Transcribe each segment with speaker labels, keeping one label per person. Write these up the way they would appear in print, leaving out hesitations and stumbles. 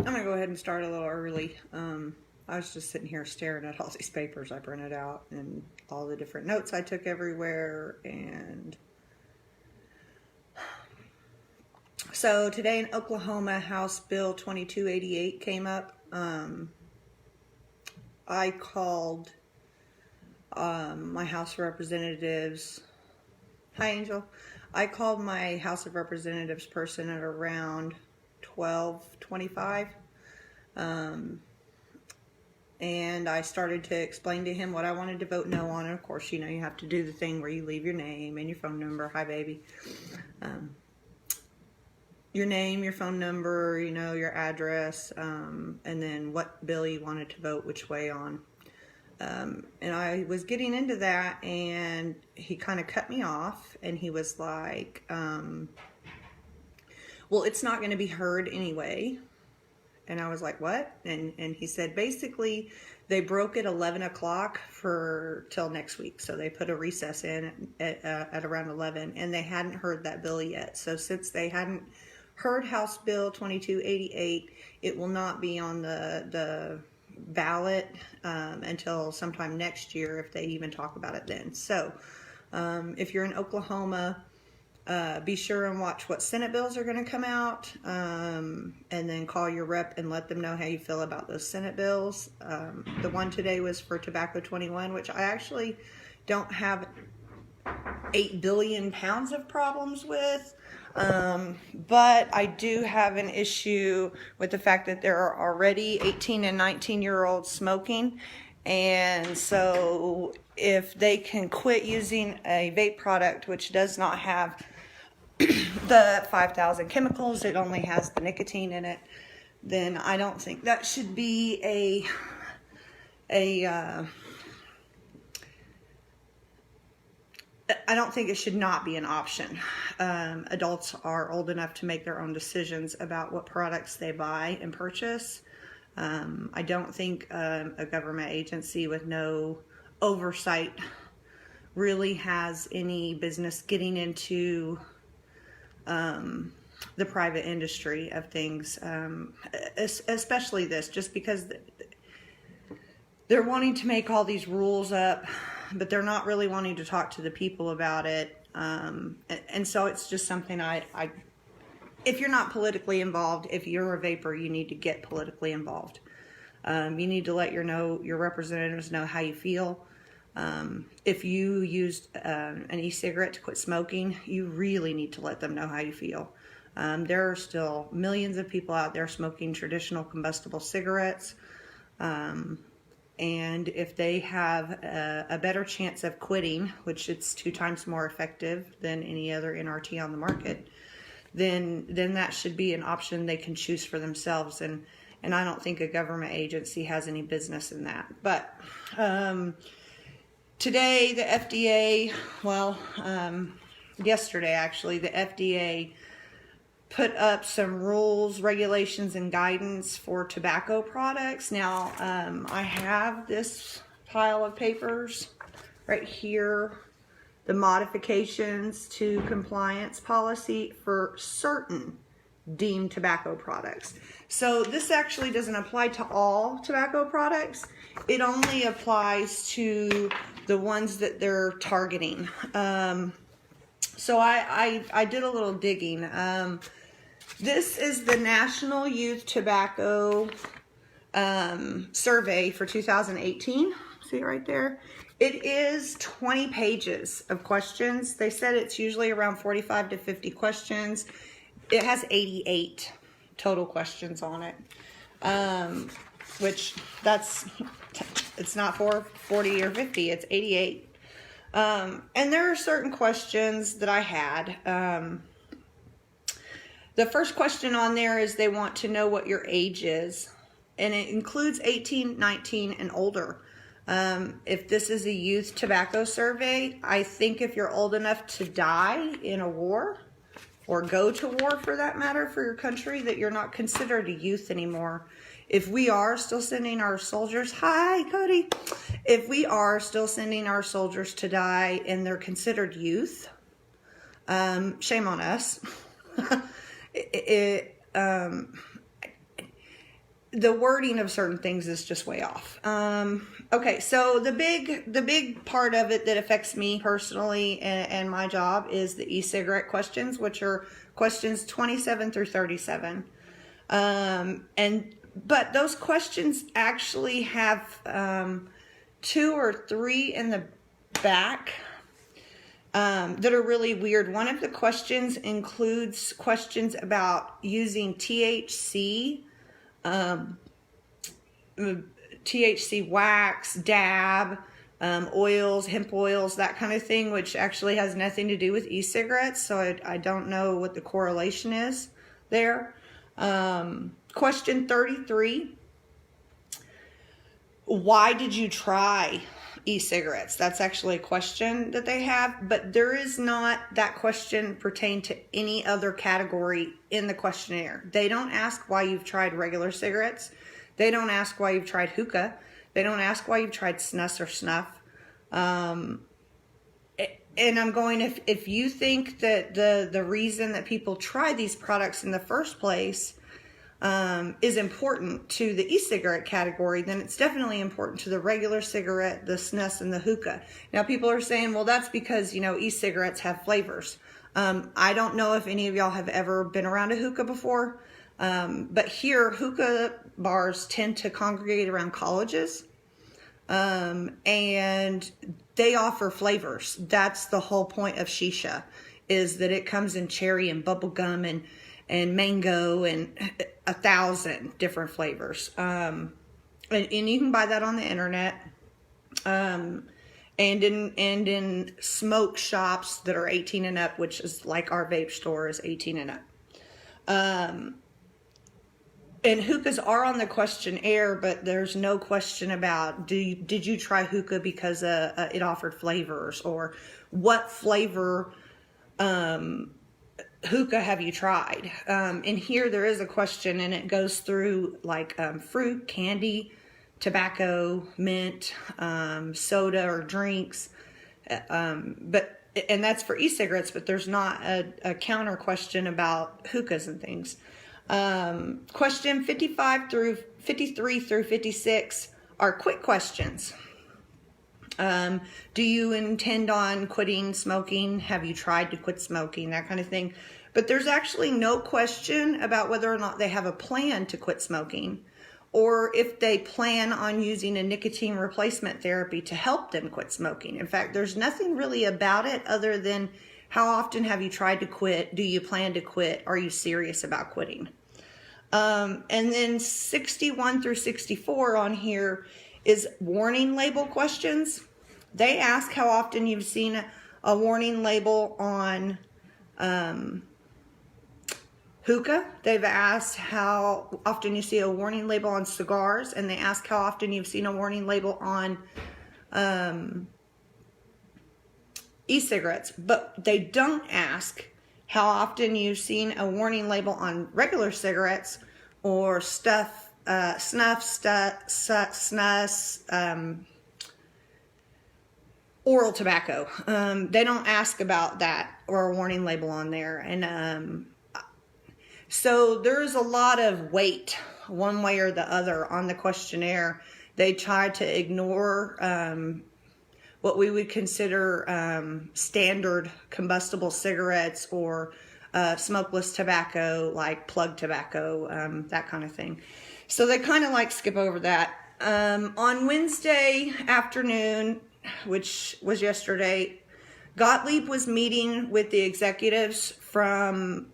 Speaker 1: I'm gonna go ahead and start a little early. I was just sitting here staring at all these papers I printed out and all the different notes I took everywhere. And so today in Oklahoma, House Bill 2288 came up. I called my House of Representatives. Hi, Angel. I called my House of Representatives person at around 12:25. And I started to explain to him what I wanted to vote no on. And of course, you know, you have to do the thing where you leave your name and your phone number. Hi, baby. Your name, your phone number, you know, your address, and then what bill you wanted to vote which way on. And I was getting into that, and he kind of cut me off, and he was like, well, it's not going to be heard anyway. And I was like, what? And he said, basically, they broke it 11 o'clock till next week. So they put a recess in at around 11, and they hadn't heard that bill yet. So since they hadn't heard House Bill 2288, it will not be on the ballot until sometime next year, if they even talk about it then. So if you're in Oklahoma, be sure and watch what Senate bills are going to come out, and then call your rep and let them know how you feel about those Senate bills. The one today was for Tobacco 21, which I actually don't have 8 billion pounds of problems with, but I do have an issue with the fact that there are already 18 and 19-year-olds smoking. And so if they can quit using a vape product which does not have the 5,000 chemicals, it only has the nicotine in it, then I don't think that should be I don't think it should not be an option. Adults are old enough to make their own decisions about what products they buy and purchase. I don't think a government agency with no oversight really has any business getting into the private industry of things, especially this, just because they're wanting to make all these rules up, but they're not really wanting to talk to the people about it. And so it's just something if you're not politically involved, if you're a vapor, you need to get politically involved. You need to let your representatives know how you feel. If you used an e-cigarette to quit smoking, you really need to let them know how you feel. There are still millions of people out there smoking traditional combustible cigarettes. And if they have a better chance of quitting, which it's 2 times more effective than any other NRT on the market, then that should be an option they can choose for themselves. And I don't think a government agency has any business in that. But today the FDA, yesterday actually, the FDA put up some rules, regulations, and guidance for tobacco products. Now, I have this pile of papers right here, the modifications to compliance policy for certain deemed tobacco products. So this actually doesn't apply to all tobacco products. It only applies to the ones that they're targeting. So I did a little digging. This is the National Youth Tobacco Survey for 2018. See it right there? It is 20 pages of questions. They said it's usually around 45 to 50 questions. It has 88 total questions on it, which it's not 40 or 50, it's 88. And there are certain questions that I had. The first question on there is they want to know what your age is, and it includes 18, 19, and older. If this is a youth tobacco survey, I think if you're old enough to die in a war, or go to war for that matter for your country, that you're not considered a youth anymore. If we are still sending our soldiers, hi Cody, if we are still sending our soldiers to die and they're considered youth, shame on us. the wording of certain ththings is just way off. Okay, so the big part of it that affects me personally and my job is the e-cigarette questions, which are questions 27 through 37. But those questions actually have 2 or 3 in the back that are really weird. One of the questions includes questions about using THC, THC wax, dab, oils, hemp oils, that kind of thing, which actually has nothing to do with e-cigarettes. So I don't know what the correlation is there. Question 33. Why did you try e-cigarettes? That's actually a question that they have, but there is not that question pertain to any other category in the questionnaire. They don't ask why you've tried regular cigarettes. They don't ask why you've tried hookah. They don't ask why you've tried snus or snuff. And I'm going, if you think that the reason that people try these products in the first place is important to the e-cigarette category, then it's definitely important to the regular cigarette, the snus, and the hookah. Now, people are saying, well, that's because, e-cigarettes have flavors. I don't know if any of y'all have ever been around a hookah before, but here, hookah bars tend to congregate around colleges, and they offer flavors. That's the whole point of shisha, is that it comes in cherry and bubblegum and mango and 1,000 different flavors. And you can buy that on the internet. And in smoke shops that are 18 and up, which is like our vape store is 18 and up. And hookahs are on the questionnaire, but there's no question about did you try hookah because it offered flavors, or what flavor hookah have you tried? And here there is a question, and it goes through like fruit, candy, tobacco, mint, soda or drinks, and that's for e-cigarettes, but there's not a counter question about hookahs and things. Question 53 through 56 are quick questions. Do you intend on quitting smoking? Have you tried to quit smoking? That kind of thing. But there's actually no question about whether or not they have a plan to quit smoking, or if they plan on using a nicotine replacement therapy to help them quit smoking. In fact, there's nothing really about it other than how often have you tried to quit? Do you plan to quit? Are you serious about quitting? And then 61 through 64 on here is warning label questions. They ask how often you've seen a warning label on hookah. They've asked how often you see a warning label on cigars, and they ask how often you've seen a warning label on e-cigarettes. But they don't ask how often you've seen a warning label on regular cigarettes or snuff, oral tobacco. They don't ask about that or a warning label on there. And so there's a lot of weight one way or the other on the questionnaire. They try to ignore what we would consider standard combustible cigarettes or smokeless tobacco, like plug tobacco, that kind of thing. So they kind of like skip over that. On Wednesday afternoon, which was yesterday, Gottlieb was meeting with the executives from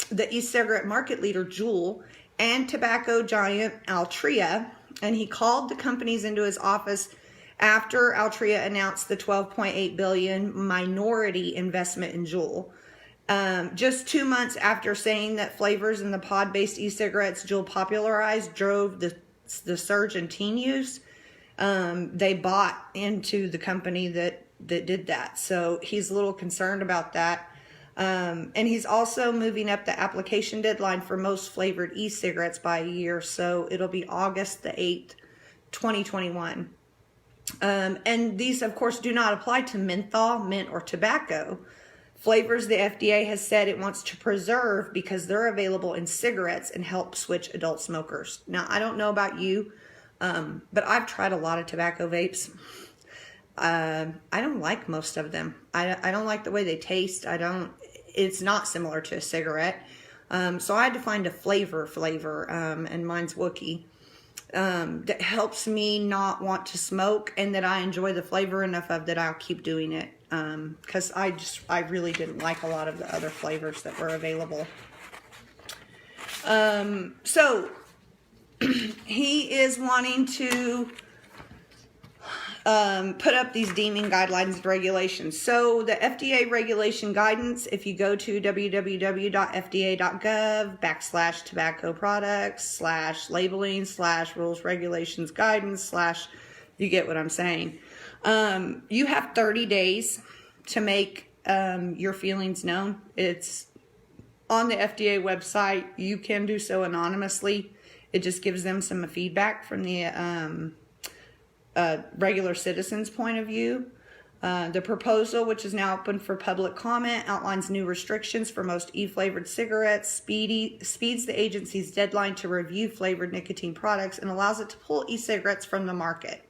Speaker 1: the e-cigarette market leader, Juul, and tobacco giant Altria, and he called the companies into his office after Altria announced the $12.8 billion minority investment in Juul. Just 2 months after saying that flavors in the pod-based e-cigarettes Juul popularized drove the surge in teen use, they bought into the company that did that. So he's a little concerned about that. And he's also moving up the application deadline for most flavored e-cigarettes by a year. So it'll be August the 8th, 2021. And these, of course, do not apply to menthol, mint, or tobacco Flavors the FDA has said it wants to preserve because they're available in cigarettes and help switch adult smokers. Now, I don't know about you, but I've tried a lot of tobacco vapes. I don't like most of them. I don't like the way they taste. It's not similar to a cigarette. So I had to find a flavor, and mine's Wookiee, that helps me not want to smoke and that I enjoy the flavor enough of that I'll keep doing it. Because I really didn't like a lot of the other flavors that were available. So he is wanting to put up these deeming guidelines and regulations. So the FDA regulation guidance, if you go to www.fda.gov/tobacco products/labeling/rules regulations guidance/ you get what I'm saying. You have 30 days to make your feelings known. It's on the FDA website. You can do so anonymously. It just gives them some feedback from the regular citizen's point of view. The proposal, which is now open for public comment, outlines new restrictions for most e-flavored cigarettes, speeds the agency's deadline to review flavored nicotine products, and allows it to pull e-cigarettes from the market.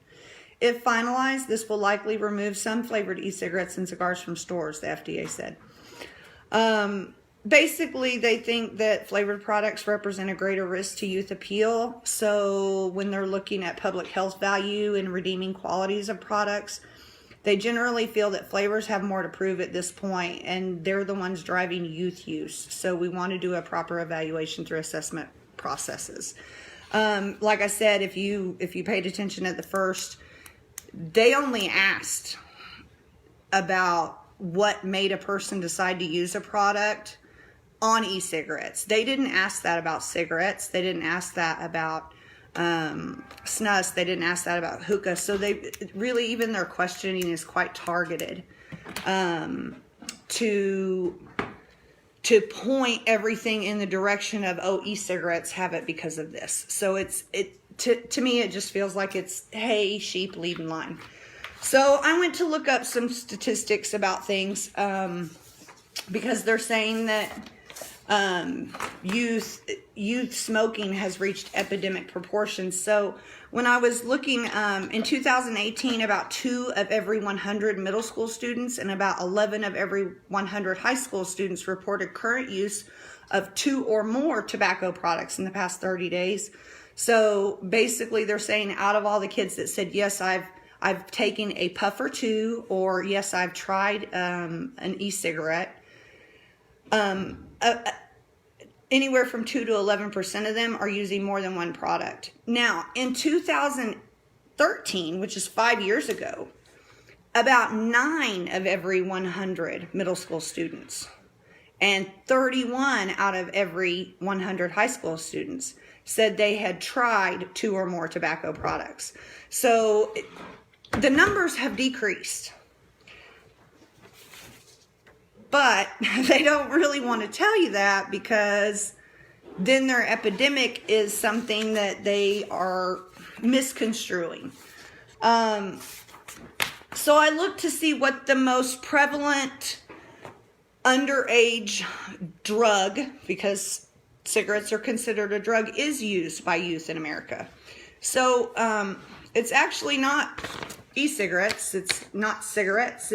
Speaker 1: If finalized, this will likely remove some flavored e-cigarettes and cigars from stores, the FDA said. Basically, they think that flavored products represent a greater risk to youth appeal. So when they're looking at public health value and redeeming qualities of products, they generally feel that flavors have more to prove at this point, and they're the ones driving youth use. So we want to do a proper evaluation through assessment processes. Like I said, if you paid attention at the first, they only asked about what made a person decide to use a product on e-cigarettes. They didn't ask that about cigarettes. They didn't ask that about snus. They didn't ask that about hookah. So they really, even their questioning is quite targeted to point everything in the direction of, oh, e-cigarettes have it because of this. So to me, it just feels like it's, hey, sheep, lead in line. So I went to look up some statistics about things because they're saying that youth smoking has reached epidemic proportions. So when I was looking in 2018, about 2 of every 100 middle school students and about 11 of every 100 high school students reported current use of 2 or more tobacco products in the past 30 days. So basically they're saying out of all the kids that said, yes, I've taken a puff or 2, or yes, I've tried an e-cigarette, anywhere from 2 to 11% of them are using more than one product. Now, in 2013, which is 5 years ago, about 9 of every 100 middle school students and 31 out of every 100 high school students said they had tried 2 or more tobacco products. So the numbers have decreased. But they don't really want to tell you that, because then their epidemic is something that they are misconstruing. So I looked to see what the most prevalent underage drug, because cigarettes are considered a drug, is used by youth in America. So it's actually not e-cigarettes. It's not cigarettes.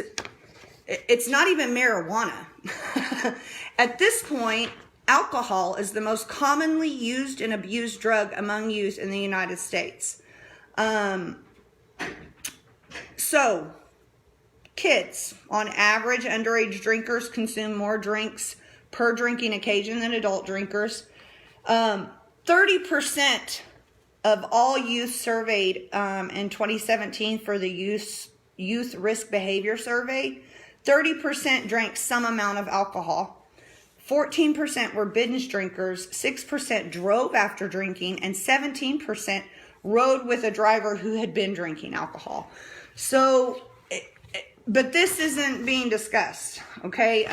Speaker 1: It's not even marijuana. At this point, alcohol is the most commonly used and abused drug among youth in the United States. So, kids, on average, underage drinkers consume more drinks per drinking occasion than adult drinkers. 30% of all youth surveyed in 2017 for the Youth Risk Behavior Survey, 30% drank some amount of alcohol. 14% were binge drinkers, 6% drove after drinking, and 17% rode with a driver who had been drinking alcohol. So, but this isn't being discussed, okay?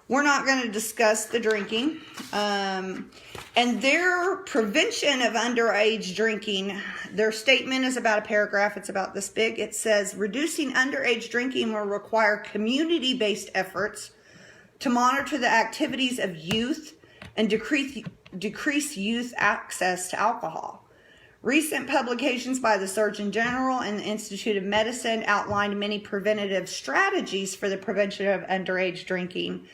Speaker 1: We're not going to discuss the drinking. And their prevention of underage drinking, their statement is about a paragraph. It's about this big. It says, reducing underage drinking will require community-based efforts to monitor the activities of youth and decrease youth access to alcohol. Recent publications by the Surgeon General and the Institute of Medicine outlined many preventative strategies for the prevention of underage drinking,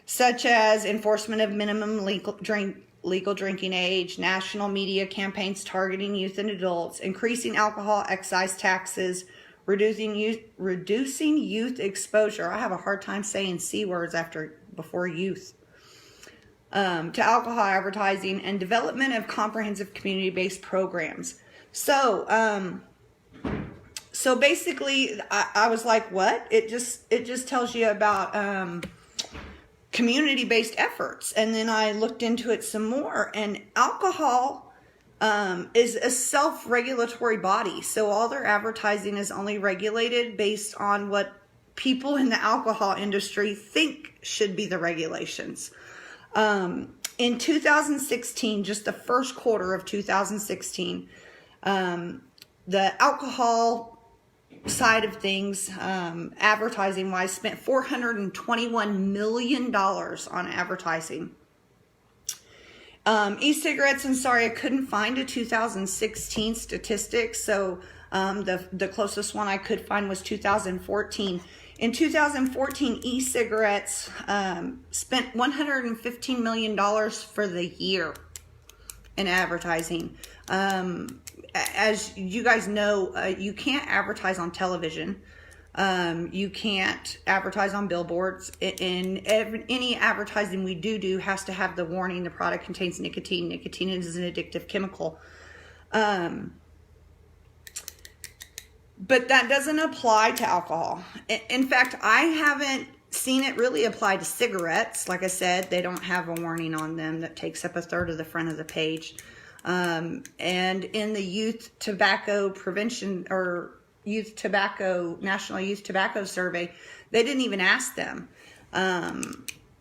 Speaker 1: such as enforcement of minimum legal drinking age, national media campaigns targeting youth and adults, increasing alcohol excise taxes, reducing youth exposure. I have a hard time saying C words before youth. To alcohol advertising, and development of comprehensive community-based programs. So basically, I was like, what? It just tells you about community-based efforts. And then I looked into it some more, and alcohol is a self-regulatory body. So all their advertising is only regulated based on what people in the alcohol industry think should be the regulations. In 2016, just the first quarter of 2016, the alcohol side of things, advertising wise, spent $421 million on advertising. E-cigarettes, and sorry, I couldn't find a 2016 statistic, so the closest one I could find was 2014. In 2014, e-cigarettes spent $115 million for the year in advertising. As you guys know, you can't advertise on television. You can't advertise on billboards. Any advertising we do has to have the warning: the product contains nicotine. Nicotine is an addictive chemical. But that doesn't apply to alcohol. In fact, I haven't seen it really apply to cigarettes. Like I said, they don't have a warning on them that takes up a third of the front of the page. And in the Youth Tobacco Prevention or National Youth Tobacco Survey, they didn't even ask them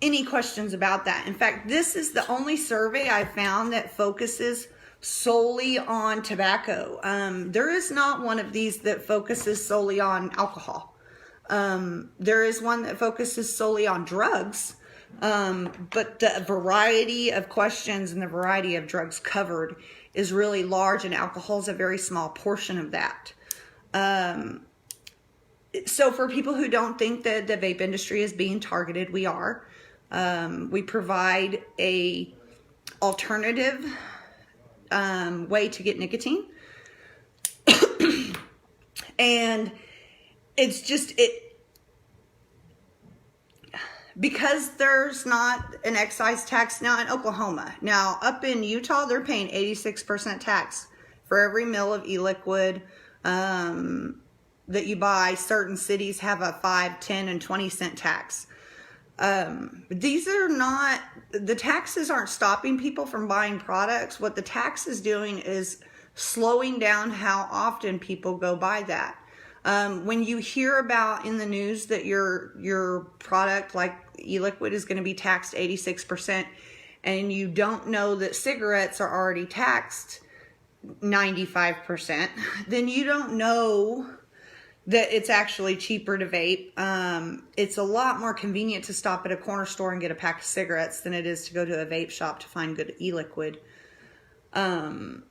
Speaker 1: any questions about that. In fact, this is the only survey I found that focuses solely on tobacco. There is not one of these that focuses solely on alcohol. There is one that focuses solely on drugs, but the variety of questions and the variety of drugs covered is really large, and alcohol is a very small portion of that. So for people who don't think that the vape industry is being targeted, we are. We provide a alternative way to get nicotine. And it's just, because there's not an excise tax now in Oklahoma. Now, up in Utah, they're paying 86% tax for every mill of e-liquid that you buy. Certain cities have a 5, 10, and 20 cent tax. These are not, the taxes aren't stopping people from buying products. What the tax is doing is slowing down how often people go buy that. When you hear about in the news that your product like e-liquid is going to be taxed 86%, and you don't know that cigarettes are already taxed 95%, then you don't know that it's actually cheaper to vape. It's a lot more convenient to stop at a corner store and get a pack of cigarettes than it is to go to a vape shop to find good e-liquid. And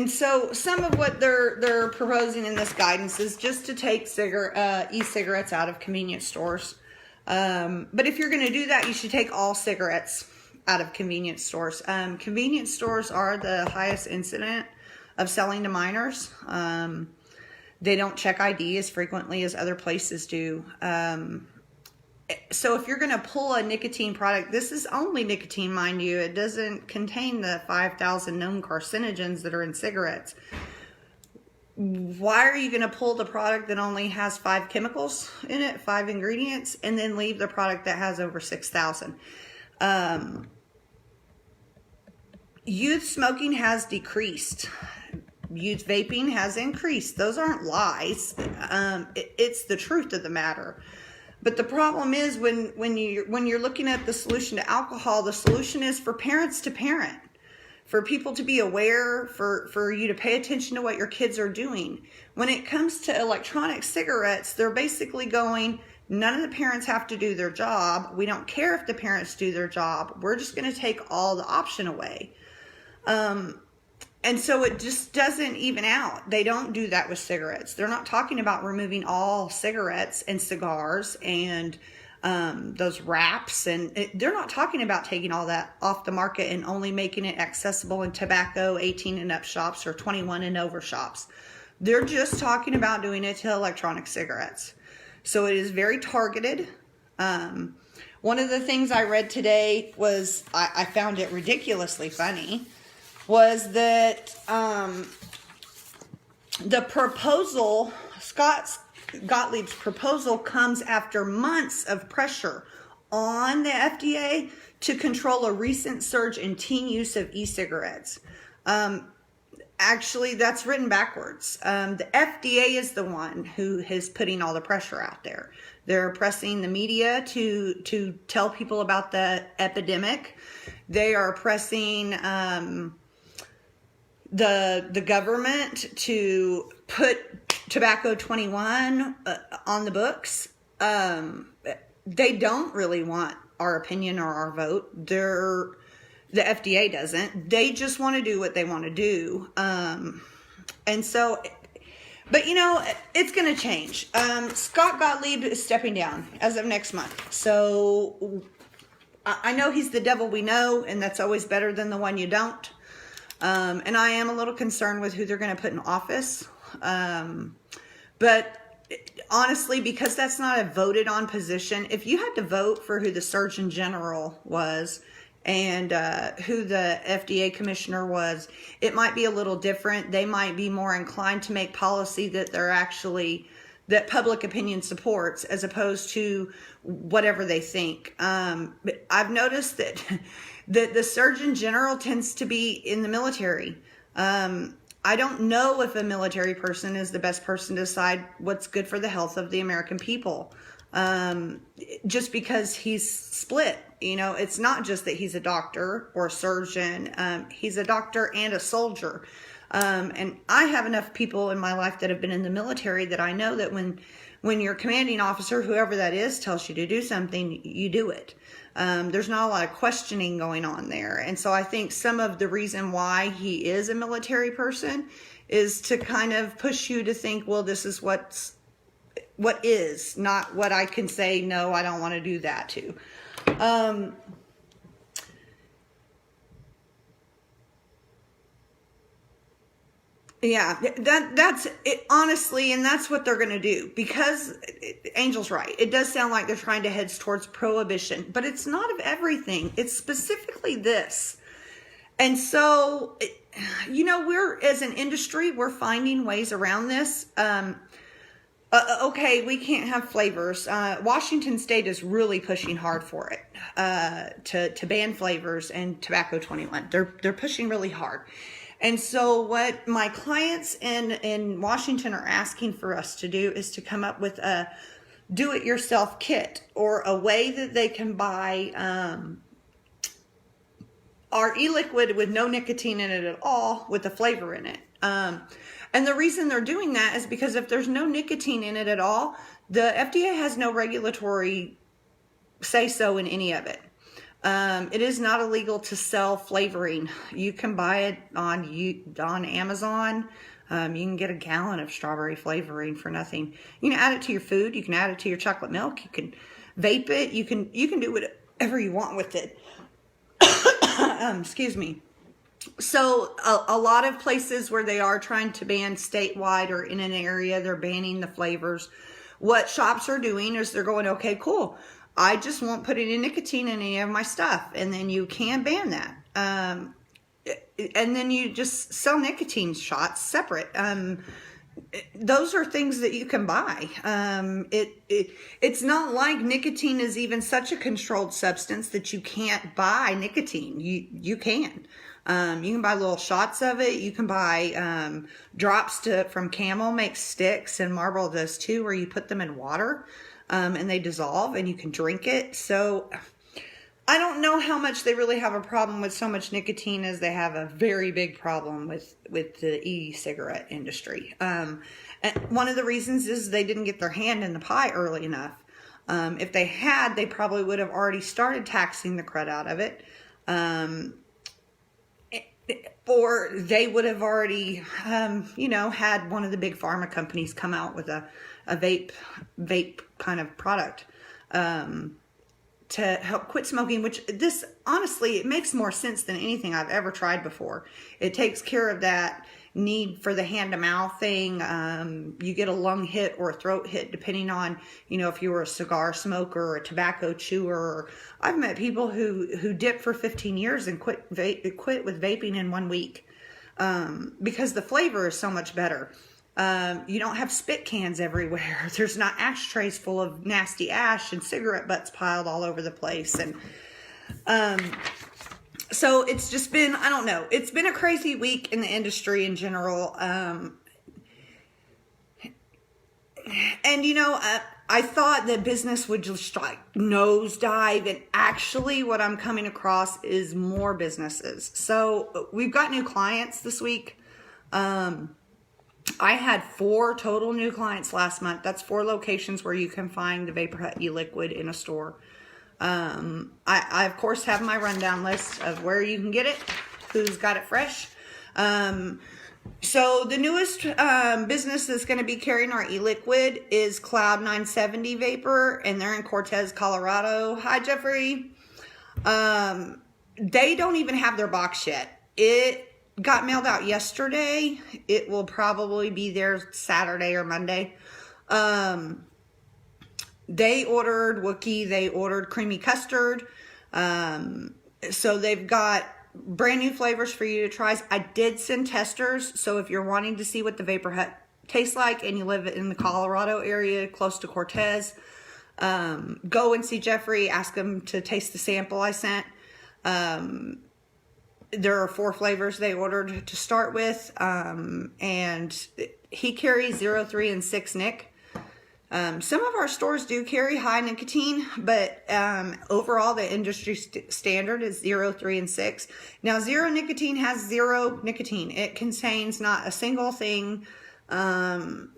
Speaker 1: so some of what they're proposing in this guidance is just to take e-cigarettes out of convenience stores. But if you're going to do that, you should take all cigarettes out of convenience stores. Convenience stores are the highest incident of selling to minors. They don't check ID as frequently as other places do. So if you're going to pull a nicotine product, this is only nicotine, mind you. It doesn't contain the 5,000 known carcinogens that are in cigarettes. Why are you going to pull the product that only has 5 chemicals in it, 5 ingredients, and then leave the product that has over 6,000? Youth smoking has decreased. Youth vaping has increased. Those aren't lies. It's the truth of the matter. But the problem is when you're looking at the solution to alcohol, the solution is for parents to parent, for people to be aware, for you to pay attention to what your kids are doing. When it comes to electronic cigarettes, they're basically going, None of the parents have to do their job. We don't care if the parents do their job. We're just going to take all the option away. And so it just doesn't even out. They don't do that with cigarettes. They're not talking about removing all cigarettes and cigars and those wraps. And they're not talking about taking all that off the market and only making it accessible in tobacco 18 and up shops or 21 and over shops. They're just talking about doing it to electronic cigarettes. So it is very targeted. One of the things I read today was, I found it ridiculously funny, was that the proposal, Scott Gottlieb's proposal, comes after months of pressure on the FDA to control a recent surge in teen use of e-cigarettes. Actually, that's written backwards. The FDA is the one who is putting all the pressure out there. They're pressing the media to tell people about the epidemic. They are pressing the government to put Tobacco 21 on the books. They don't really want our opinion or our vote. The FDA doesn't. They just want to do what they want to do. And so, but you know, it's going to change. Scott Gottlieb is stepping down as of next month. So I know he's the devil we know, and that's always better than the one you don't. And I am a little concerned with who they're going to put in office. But honestly, because that's not a voted on position, if you had to vote for who the Surgeon General was and who the FDA commissioner was, it might be a little different. They might be more inclined to make policy that that public opinion supports, as opposed to whatever they think. I've noticed that the Surgeon General tends to be in the military. I don't know if a military person is the best person to decide what's good for the health of the American people. Just because he's split, you know, it's not just that he's a doctor or a surgeon. He's a doctor and a soldier. And I have enough people in my life that have been in the military that I know that when your commanding officer, whoever that is, tells you to do something, you do it. There's not a lot of questioning going on there. And so I think some of the reason why he is a military person is to kind of push you to think, well, this is what is, not what I can say, no, I don't want to do that to. Yeah, that's it, honestly, and that's what they're going to do, because Angel's right. It does sound like they're trying to head towards prohibition, but it's not of everything. It's specifically this. And so, you know, as an industry, we're finding ways around this. Okay, we can't have flavors. Washington State is really pushing hard for it, to ban flavors and Tobacco 21. They're pushing really hard. And so what my clients in Washington are asking for us to do is to come up with a do-it-yourself kit, or a way that they can buy our e-liquid with no nicotine in it at all, with a flavor in it. And the reason they're doing that is because if there's no nicotine in it at all, the FDA has no regulatory say-so in any of it. It is not illegal to sell flavoring. You can buy it on Amazon. You can get a gallon of strawberry flavoring for nothing. You can add it to your food. You can add it to your chocolate milk. You can vape it. You can do whatever you want with it. Excuse me. So a lot of places where they are trying to ban statewide, or in an area they're banning the flavors, what shops are doing is they're going, okay, cool, I just won't put any nicotine in any of my stuff. And then you can ban that. And then you just sell nicotine shots separate. Those are things that you can buy. It's not like nicotine is even such a controlled substance that you can't buy nicotine. You can. You can buy little shots of it. You can buy drops from Camel makes sticks, and Marlboro does too, where you put them in water and they dissolve and you can drink it. So I don't know how much they really have a problem with so much nicotine, as they have a very big problem with the e-cigarette industry. And one of the reasons is they didn't get their hand in the pie early enough. If they had, they probably would have already started taxing the crud out of it. Or they would have already, had one of the big pharma companies come out with a vape kind of product to help quit smoking, which this, honestly, it makes more sense than anything I've ever tried before. It takes care of that need for the hand-to-mouth thing. You get a lung hit or a throat hit depending on, if you were a cigar smoker or a tobacco chewer. I've met people who dipped for 15 years and quit with vaping in 1 week because the flavor is so much better. You don't have spit cans everywhere. There's not ashtrays full of nasty ash and cigarette butts piled all over the place. And so it's just been, I don't know, it's been a crazy week in the industry in general. I thought that business would just like nosedive, and actually what I'm coming across is more businesses. So we've got new clients this week. I had 4 total new clients last month. That's 4 locations where you can find the Vapor Hut e-liquid in a store. I of course have my rundown list of where you can get it, who's got it fresh. So the newest business that's going to be carrying our e-liquid is Cloud 970 Vapor, and they're in Cortez, Colorado. Hi, Jeffrey. They don't even have their box yet. It got mailed out yesterday. It will probably be there Saturday or Monday. They ordered Wookie. They ordered creamy custard. So they've got brand new flavors for you to try. I did send testers. So if you're wanting to see what the Vapor Hut tastes like and you live in the Colorado area close to Cortez, go and see Jeffrey. Ask him to taste the sample I sent. There are 4 flavors they ordered to start with, and he carries 0, 3, and 6 nic. Some of our stores do carry high nicotine, but overall the industry standard is 0, 3, and 6. Now, 0 nicotine has 0 nicotine. It contains not a single thing that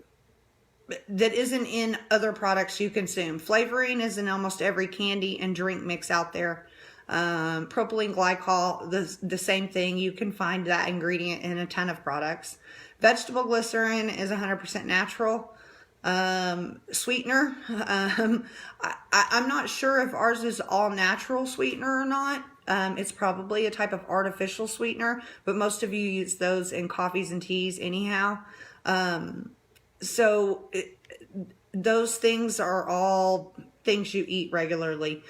Speaker 1: isn't in other products you consume. Flavoring is in almost every candy and drink mix out there. Propylene glycol, the same thing. You can find that ingredient in a ton of products. Vegetable glycerin is 100% natural. Sweetener, I'm not sure if ours is all natural sweetener or not. It's probably a type of artificial sweetener, but most of you use those in coffees and teas anyhow. Those things are all things you eat regularly.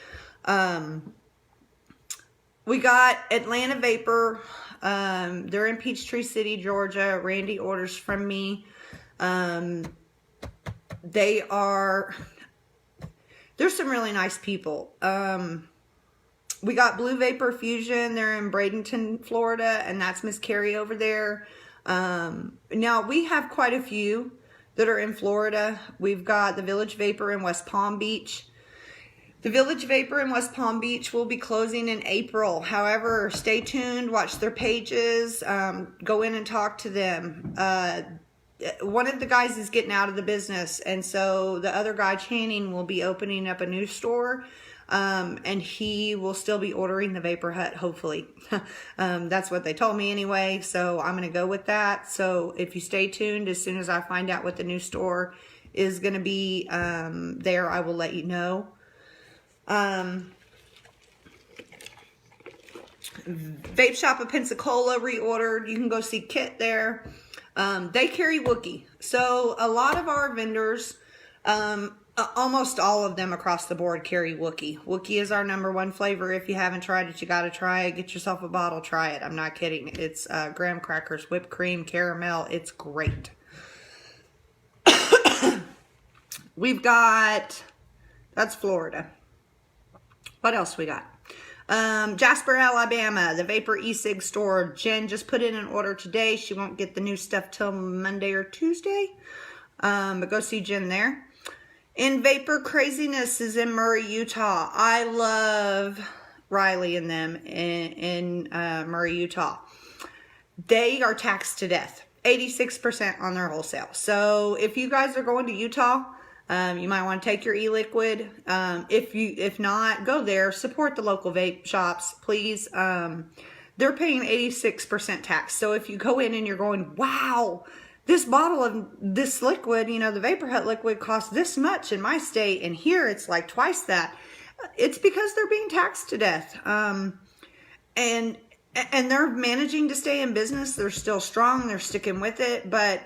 Speaker 1: We got Atlanta Vapor. They're in Peachtree City, Georgia. Randy orders from me. There's some really nice people. We got Blue Vapor Fusion. They're in Bradenton, Florida, and that's Miss Carrie over there. Now we have quite a few that are in Florida. We've got the Village Vapor in West Palm Beach. The Village Vapor in West Palm Beach will be closing in April. However, stay tuned, watch their pages, go in and talk to them. One of the guys is getting out of the business, and so the other guy, Channing, will be opening up a new store, and he will still be ordering the Vapor Hut, hopefully. That's what they told me anyway, so I'm going to go with that. So if you stay tuned, as soon as I find out what the new store is going to be there, I will let you know. Vape Shop of Pensacola reordered. You can go see Kit there. They carry Wookie. So a lot of our vendors, almost all of them across the board carry Wookie. Wookie is our #1 flavor. If you haven't tried it, you got to try it. Get yourself a bottle. Try it. I'm not kidding. It's graham crackers, whipped cream, caramel. It's great. We've got, that's Florida. What else we got? Jasper, Alabama, the Vapor e-cig store. Jen just put in an order today. She won't get the new stuff till Monday or Tuesday. But go see Jen there. In Vapor Craziness is in Murray, Utah. I love Riley and them in Murray, Utah. They are taxed to death. 86% on their wholesale. So if you guys are going to Utah, You might want to take your e-liquid. If not, go there. Support the local vape shops, please. They're paying 86% tax. So if you go in and you're going, wow, this bottle of this liquid, the Vapor Hut liquid costs this much in my state, and here it's like twice that. It's because they're being taxed to death. And they're managing to stay in business. They're still strong. They're sticking with it. But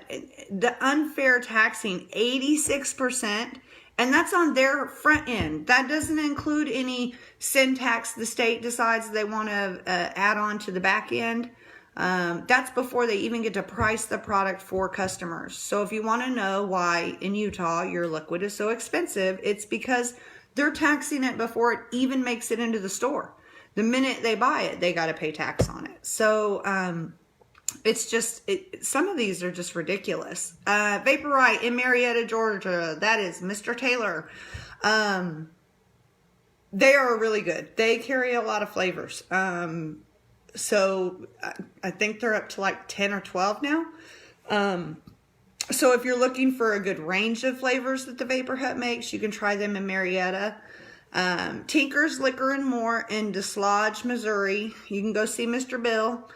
Speaker 1: the unfair taxing, 86%, and that's on their front end. That doesn't include any sin tax the state decides they want to add on to the back end. That's before they even get to price the product for customers. So if you want to know why in Utah your liquid is so expensive, it's because they're taxing it before it even makes it into the store. The minute they buy it, they got to pay tax on it. So it's just, some of these are just ridiculous. Vapor Hut in Marietta, Georgia. That is Mr. Taylor. They are really good. They carry a lot of flavors. So I think they're up to like 10 or 12 now. So if you're looking for a good range of flavors that the Vapor Hut makes, you can try them in Marietta. Tinker's Liquor and More in Dislodge, Missouri. You can go see Mr. Bill.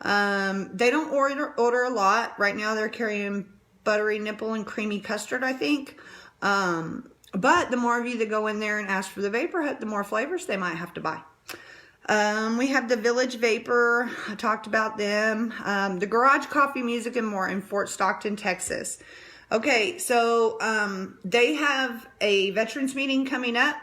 Speaker 1: They don't order a lot. Right now they're carrying buttery nipple and creamy custard, I think. But the more of you that go in there and ask for the Vapor Hut, the more flavors they might have to buy. We have the Village Vapor. I talked about them. The Garage Coffee, Music and More in Fort Stockton, Texas. Okay, so they have a veterans meeting coming up.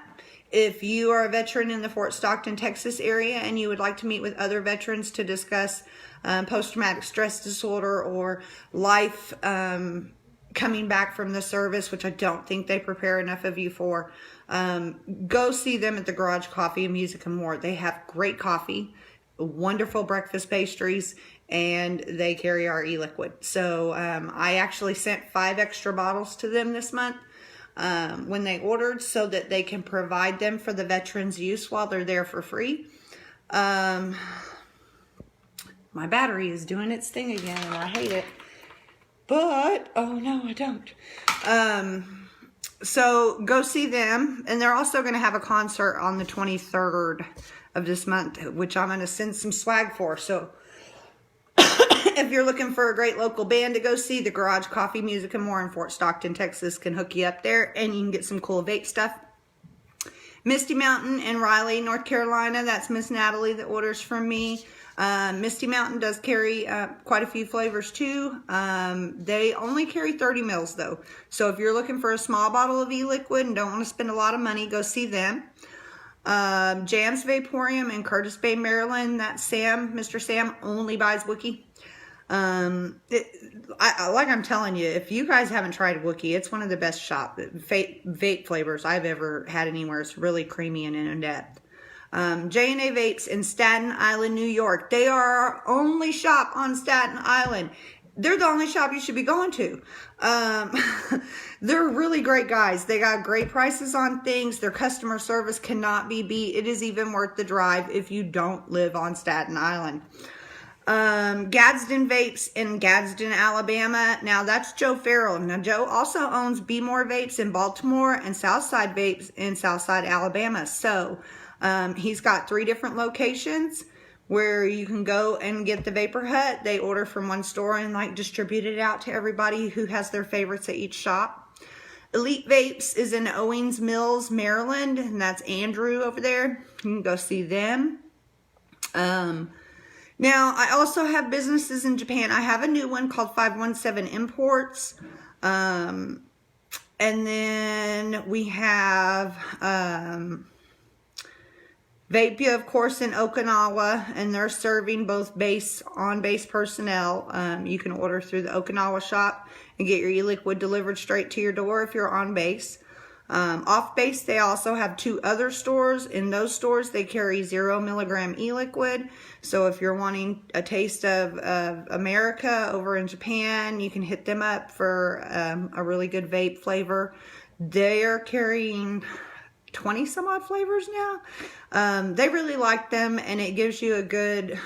Speaker 1: If you are a veteran in the Fort Stockton, Texas area and you would like to meet with other veterans to discuss post-traumatic stress disorder or life coming back from the service, which I don't think they prepare enough of you for, go see them at the Garage Coffee and Music and More. They have great coffee, wonderful breakfast pastries, and they carry our e-liquid. So I actually sent 5 extra bottles to them this month. When they ordered, so that they can provide them for the veterans' use while they're there for free. My battery is doing its thing again and I hate it, but oh no, I don't. So go see them, and they're also going to have a concert on the 23rd of this month, which I'm going to send some swag for. So if you're looking for a great local band to go see, the Garage Coffee, Music and More in Fort Stockton, Texas can hook you up there, and you can get some cool vape stuff. Misty Mountain in Raleigh, North Carolina. That's Miss Natalie that orders from me. Misty Mountain does carry quite a few flavors too. They only carry 30 mils though. So if you're looking for a small bottle of e-liquid and don't want to spend a lot of money, go see them. Jam's Vaporium in Curtis Bay, Maryland. That's Sam. Mr. Sam only buys Wookie. Like I'm telling you, if you guys haven't tried Wookie, it's one of the best vape flavors I've ever had anywhere. It's really creamy and in depth. J&A Vapes in Staten Island, New York. They are our only shop on Staten Island. They're the only shop you should be going to. They're really great guys. They got great prices on things. Their customer service cannot be beat. It is even worth the drive if you don't live on Staten Island. Gadsden Vapes in Gadsden, Alabama. Now that's Joe Farrell. Now Joe also owns Be More Vapes in Baltimore and Southside Vapes in Southside, Alabama. So he's got 3 different locations where you can go and get the Vapor Hut. They order from one store and like distribute it out to everybody who has their favorites at each shop. Elite Vapes is in Owings Mills, Maryland, and that's Andrew over there. You can go see them. Now, I also have businesses in Japan. I have a new one called 517 Imports. And then we have Vapia, of course, in Okinawa, and they're serving both on-base personnel. You can order through the Okinawa shop and get your e-liquid delivered straight to your door if you're on base. Off base, they also have 2 other stores. In those stores, they carry 0 milligram e-liquid. So if you're wanting a taste of America over in Japan, you can hit them up for a really good vape flavor. They are carrying 20 some odd flavors now. They really like them, and it gives you a good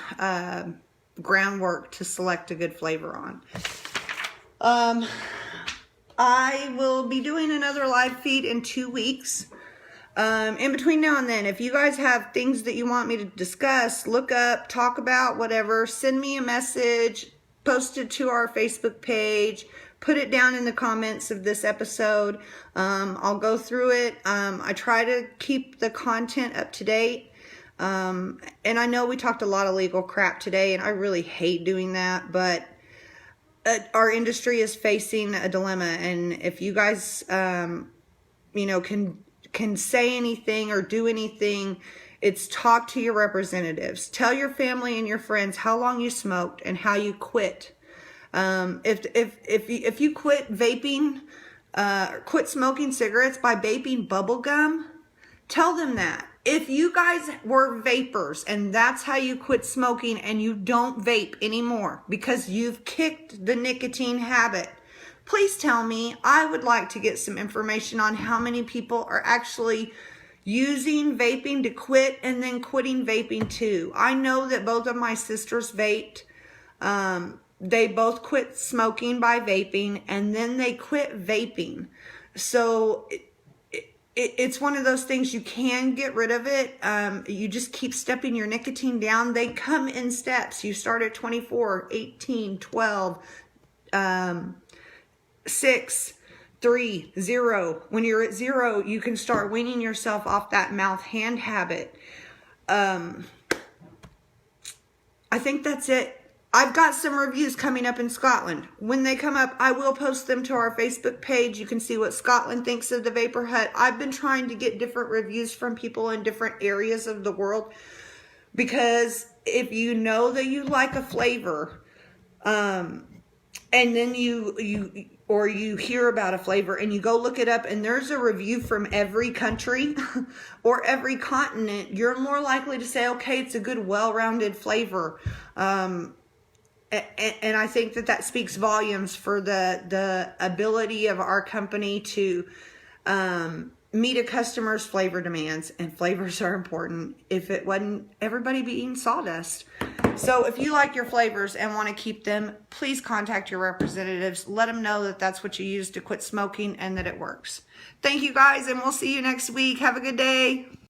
Speaker 1: groundwork to select a good flavor on. I will be doing another live feed in 2 weeks. In between now and then, if you guys have things that you want me to discuss, look up, talk about, whatever, send me a message, post it to our Facebook page, put it down in the comments of this episode. I'll go through it. I try to keep the content up to date. And I know we talked a lot of legal crap today, and I really hate doing that, but our industry is facing a dilemma. And if you guys, can say anything or do anything, it's talk to your representatives. Tell your family and your friends how long you smoked and how you quit. If you quit vaping, quit smoking cigarettes by vaping bubble gum, tell them that. If you guys were vapors and that's how you quit smoking and you don't vape anymore because you've kicked the nicotine habit, please tell me. I would like to get some information on how many people are actually using vaping to quit and then quitting vaping too. I know that both of my sisters vaped. They both quit smoking by vaping and then they quit vaping. So it's one of those things, you can get rid of it. You just keep stepping your nicotine down. They come in steps. You start at 24, 18, 12, 6, 3, 0. When you're at 0, you can start weaning yourself off that mouth hand habit. I think that's it. I've got some reviews coming up in Scotland. When they come up, I will post them to our Facebook page. You can see what Scotland thinks of the Vapor Hut. I've been trying to get different reviews from people in different areas of the world, because if you know that you like a flavor, and then you hear about a flavor and you go look it up and there's a review from every country or every continent, you're more likely to say, okay, it's a good, well-rounded flavor. And I think that speaks volumes for the ability of our company to meet a customer's flavor demands, and flavors are important. If it wasn't, everybody be eating sawdust. So if you like your flavors and want to keep them, please contact your representatives. Let them know that that's what you use to quit smoking and that it works. Thank you guys, and we'll see you next week. Have a good day.